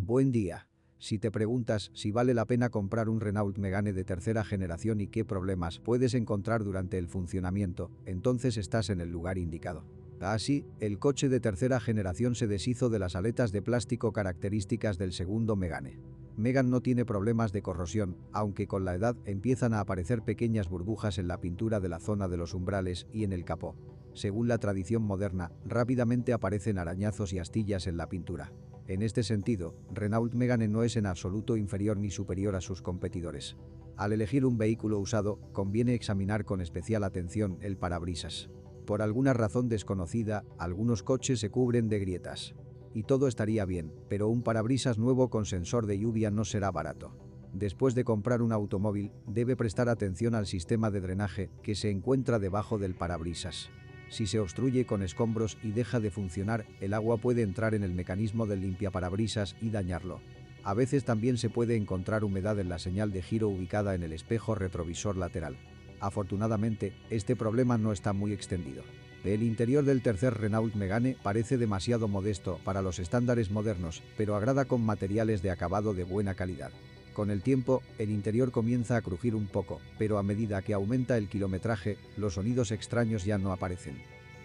Buen día. Si te preguntas si vale la pena comprar un Renault Megane de tercera generación y qué problemas puedes encontrar durante el funcionamiento, entonces estás en el lugar indicado. Así, el coche de tercera generación se deshizo de las aletas de plástico características del segundo Megane. Megane no tiene problemas de corrosión, aunque con la edad empiezan a aparecer pequeñas burbujas en la pintura de la zona de los umbrales y en el capó. Según la tradición moderna, rápidamente aparecen arañazos y astillas en la pintura. En este sentido, Renault Megane no es en absoluto inferior ni superior a sus competidores. Al elegir un vehículo usado, conviene examinar con especial atención el parabrisas. Por alguna razón desconocida, algunos coches se cubren de grietas. Y todo estaría bien, pero un parabrisas nuevo con sensor de lluvia no será barato. Después de comprar un automóvil, debe prestar atención al sistema de drenaje que se encuentra debajo del parabrisas. Si se obstruye con escombros y deja de funcionar, el agua puede entrar en el mecanismo del limpiaparabrisas y dañarlo. A veces también se puede encontrar humedad en la señal de giro ubicada en el espejo retrovisor lateral. Afortunadamente, este problema no está muy extendido. El interior del tercer Renault Megane parece demasiado modesto para los estándares modernos, pero agrada con materiales de acabado de buena calidad. Con el tiempo, el interior comienza a crujir un poco, pero a medida que aumenta el kilometraje, los sonidos extraños ya no aparecen.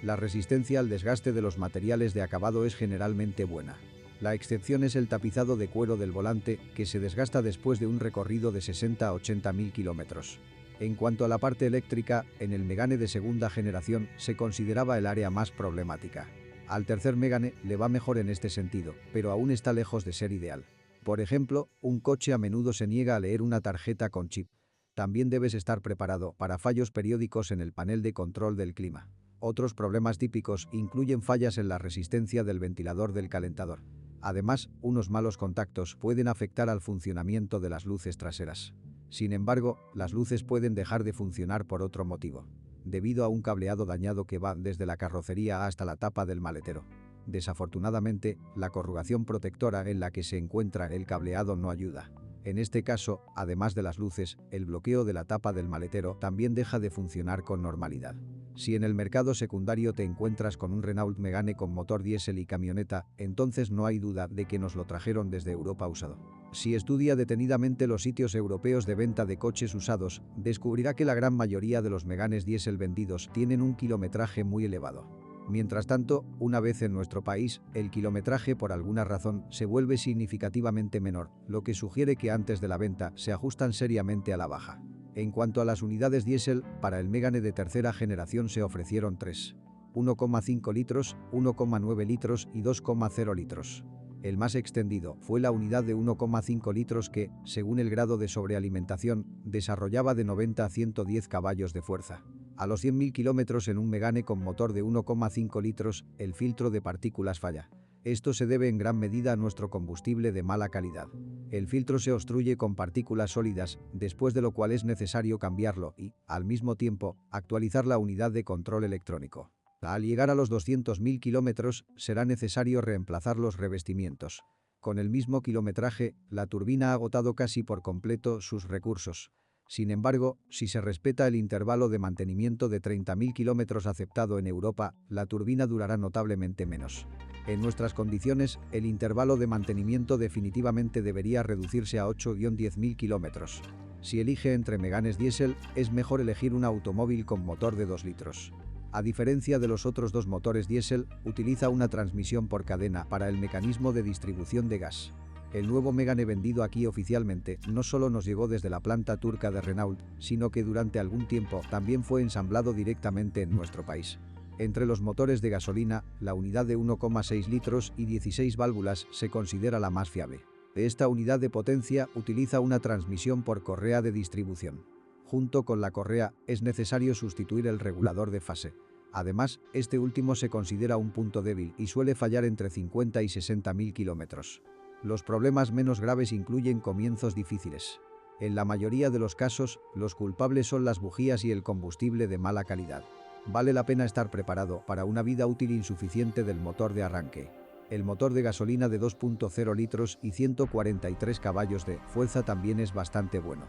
La resistencia al desgaste de los materiales de acabado es generalmente buena. La excepción es el tapizado de cuero del volante, que se desgasta después de un recorrido de 60 a 80 mil kilómetros. En cuanto a la parte eléctrica, en el Megane de segunda generación se consideraba el área más problemática. Al tercer Megane le va mejor en este sentido, pero aún está lejos de ser ideal. Por ejemplo, un coche a menudo se niega a leer una tarjeta con chip. También debes estar preparado para fallos periódicos en el panel de control del clima. Otros problemas típicos incluyen fallas en la resistencia del ventilador del calentador. Además, unos malos contactos pueden afectar al funcionamiento de las luces traseras. Sin embargo, las luces pueden dejar de funcionar por otro motivo, debido a un cableado dañado que va desde la carrocería hasta la tapa del maletero. Desafortunadamente, la corrugación protectora en la que se encuentra el cableado no ayuda. En este caso, además de las luces, el bloqueo de la tapa del maletero también deja de funcionar con normalidad. Si en el mercado secundario te encuentras con un Renault Megane con motor diésel y camioneta, entonces no hay duda de que nos lo trajeron desde Europa usado. Si estudia detenidamente los sitios europeos de venta de coches usados, descubrirá que la gran mayoría de los Meganes diésel vendidos tienen un kilometraje muy elevado. Mientras tanto, una vez en nuestro país, el kilometraje por alguna razón se vuelve significativamente menor, lo que sugiere que antes de la venta se ajustan seriamente a la baja. En cuanto a las unidades diésel, para el Megane de tercera generación se ofrecieron 3. 1,5 litros, 1,9 litros y 2,0 litros. El más extendido fue la unidad de 1,5 litros que, según el grado de sobrealimentación, desarrollaba de 90 a 110 caballos de fuerza. A los 100.000 kilómetros en un Megane con motor de 1,5 litros, el filtro de partículas falla. Esto se debe en gran medida a nuestro combustible de mala calidad. El filtro se obstruye con partículas sólidas, después de lo cual es necesario cambiarlo y, al mismo tiempo, actualizar la unidad de control electrónico. Al llegar a los 200.000 kilómetros, será necesario reemplazar los revestimientos. Con el mismo kilometraje, la turbina ha agotado casi por completo sus recursos. Sin embargo, si se respeta el intervalo de mantenimiento de 30.000 kilómetros aceptado en Europa, la turbina durará notablemente menos. En nuestras condiciones, el intervalo de mantenimiento definitivamente debería reducirse a 8-10.000 kilómetros. Si elige entre Meganes diésel, es mejor elegir un automóvil con motor de 2 litros. A diferencia de los otros dos motores diésel, utiliza una transmisión por cadena para el mecanismo de distribución de gas. El nuevo Megane vendido aquí oficialmente no solo nos llegó desde la planta turca de Renault, sino que durante algún tiempo también fue ensamblado directamente en nuestro país. Entre los motores de gasolina, la unidad de 1,6 litros y 16 válvulas se considera la más fiable. Esta unidad de potencia utiliza una transmisión por correa de distribución. Junto con la correa, es necesario sustituir el regulador de fase. Además, este último se considera un punto débil y suele fallar entre 50 y 60.000 kilómetros. Los problemas menos graves incluyen comienzos difíciles. En la mayoría de los casos, los culpables son las bujías y el combustible de mala calidad. Vale la pena estar preparado para una vida útil insuficiente del motor de arranque. El motor de gasolina de 2,0 litros y 143 caballos de fuerza también es bastante bueno.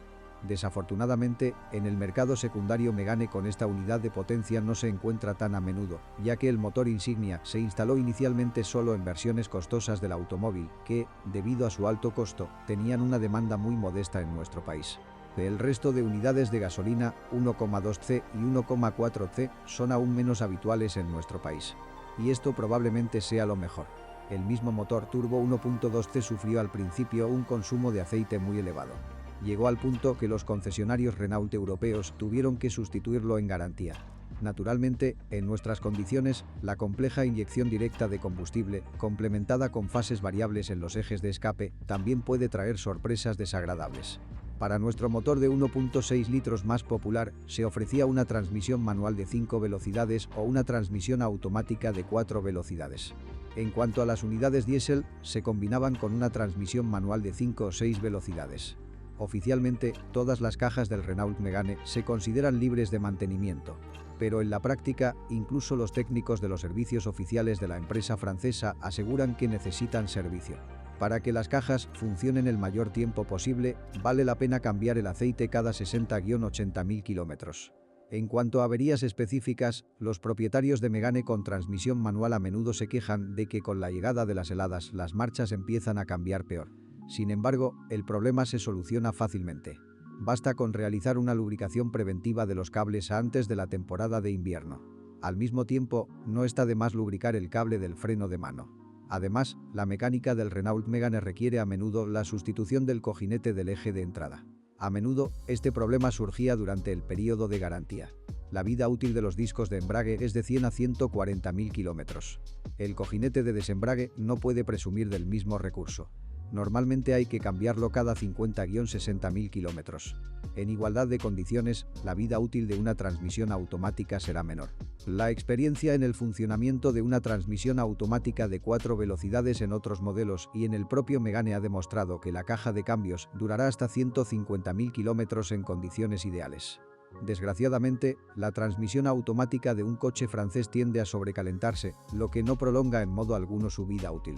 Desafortunadamente, en el mercado secundario Megane con esta unidad de potencia no se encuentra tan a menudo, ya que el motor insignia se instaló inicialmente solo en versiones costosas del automóvil que, debido a su alto costo, tenían una demanda muy modesta en nuestro país. El resto de unidades de gasolina 1,2C y 1,4C son aún menos habituales en nuestro país. Y esto probablemente sea lo mejor. El mismo motor turbo 1.2C sufrió al principio un consumo de aceite muy elevado. Llegó al punto que los concesionarios Renault europeos tuvieron que sustituirlo en garantía. Naturalmente, en nuestras condiciones, la compleja inyección directa de combustible, complementada con fases variables en los ejes de escape, también puede traer sorpresas desagradables. Para nuestro motor de 1.6 litros más popular, se ofrecía una transmisión manual de 5 velocidades o una transmisión automática de 4 velocidades. En cuanto a las unidades diésel, se combinaban con una transmisión manual de 5 o 6 velocidades. Oficialmente, todas las cajas del Renault Megane se consideran libres de mantenimiento. Pero en la práctica, incluso los técnicos de los servicios oficiales de la empresa francesa aseguran que necesitan servicio. Para que las cajas funcionen el mayor tiempo posible, vale la pena cambiar el aceite cada 60-80.000 kilómetros. En cuanto a averías específicas, los propietarios de Megane con transmisión manual a menudo se quejan de que con la llegada de las heladas las marchas empiezan a cambiar peor. Sin embargo, el problema se soluciona fácilmente. Basta con realizar una lubricación preventiva de los cables antes de la temporada de invierno. Al mismo tiempo, no está de más lubricar el cable del freno de mano. Además, la mecánica del Renault Megane requiere a menudo la sustitución del cojinete del eje de entrada. A menudo, este problema surgía durante el periodo de garantía. La vida útil de los discos de embrague es de 100 a 140.000 kilómetros. El cojinete de desembrague no puede presumir del mismo recurso. Normalmente hay que cambiarlo cada 50-60.000 kilómetros. En igualdad de condiciones, la vida útil de una transmisión automática será menor. La experiencia en el funcionamiento de una transmisión automática de 4 velocidades en otros modelos y en el propio Megane ha demostrado que la caja de cambios durará hasta 150.000 kilómetros en condiciones ideales. Desgraciadamente, la transmisión automática de un coche francés tiende a sobrecalentarse, lo que no prolonga en modo alguno su vida útil.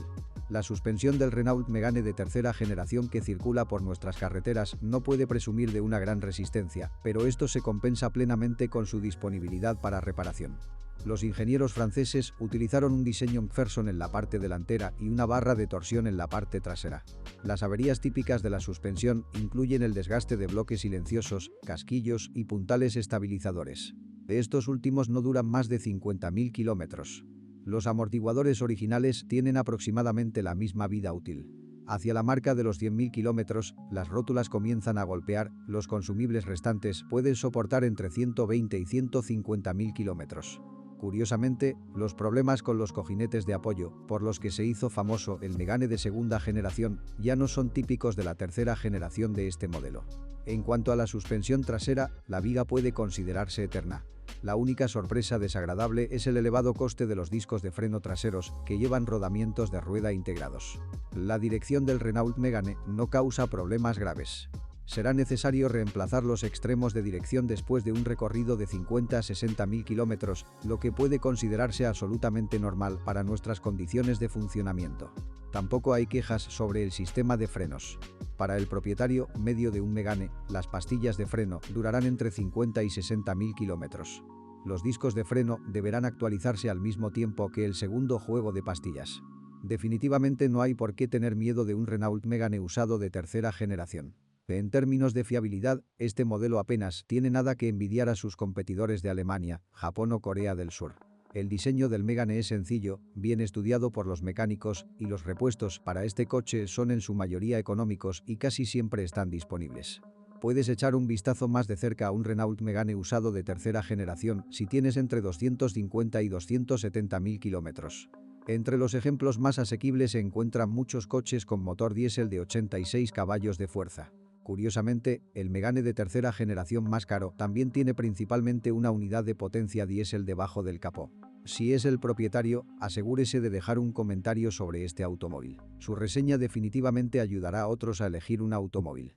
La suspensión del Renault Megane de tercera generación que circula por nuestras carreteras no puede presumir de una gran resistencia, pero esto se compensa plenamente con su disponibilidad para reparación. Los ingenieros franceses utilizaron un diseño McPherson en la parte delantera y una barra de torsión en la parte trasera. Las averías típicas de la suspensión incluyen el desgaste de bloques silenciosos, casquillos y puntales estabilizadores. Estos últimos no duran más de 50.000 kilómetros. Los amortiguadores originales tienen aproximadamente la misma vida útil. Hacia la marca de los 100.000 kilómetros, las rótulas comienzan a golpear, los consumibles restantes pueden soportar entre 120 y 150.000 kilómetros. Curiosamente, los problemas con los cojinetes de apoyo, por los que se hizo famoso el Megane de segunda generación, ya no son típicos de la tercera generación de este modelo. En cuanto a la suspensión trasera, la viga puede considerarse eterna. La única sorpresa desagradable es el elevado coste de los discos de freno traseros, que llevan rodamientos de rueda integrados. La dirección del Renault Megane no causa problemas graves. Será necesario reemplazar los extremos de dirección después de un recorrido de 50 a 60.000 kilómetros, lo que puede considerarse absolutamente normal para nuestras condiciones de funcionamiento. Tampoco hay quejas sobre el sistema de frenos. Para el propietario medio de un Megane, las pastillas de freno durarán entre 50 y 60.000 kilómetros. Los discos de freno deberán actualizarse al mismo tiempo que el segundo juego de pastillas. Definitivamente no hay por qué tener miedo de un Renault Megane usado de tercera generación. En términos de fiabilidad, este modelo apenas tiene nada que envidiar a sus competidores de Alemania, Japón o Corea del Sur. El diseño del Megane es sencillo, bien estudiado por los mecánicos, y los repuestos para este coche son en su mayoría económicos y casi siempre están disponibles. Puedes echar un vistazo más de cerca a un Renault Megane usado de tercera generación si tienes entre 250 y 270.000 kilómetros. Entre los ejemplos más asequibles se encuentran muchos coches con motor diésel de 86 caballos de fuerza. Curiosamente, el Megane de tercera generación más caro también tiene principalmente una unidad de potencia diésel debajo del capó. Si es el propietario, asegúrese de dejar un comentario sobre este automóvil. Su reseña definitivamente ayudará a otros a elegir un automóvil.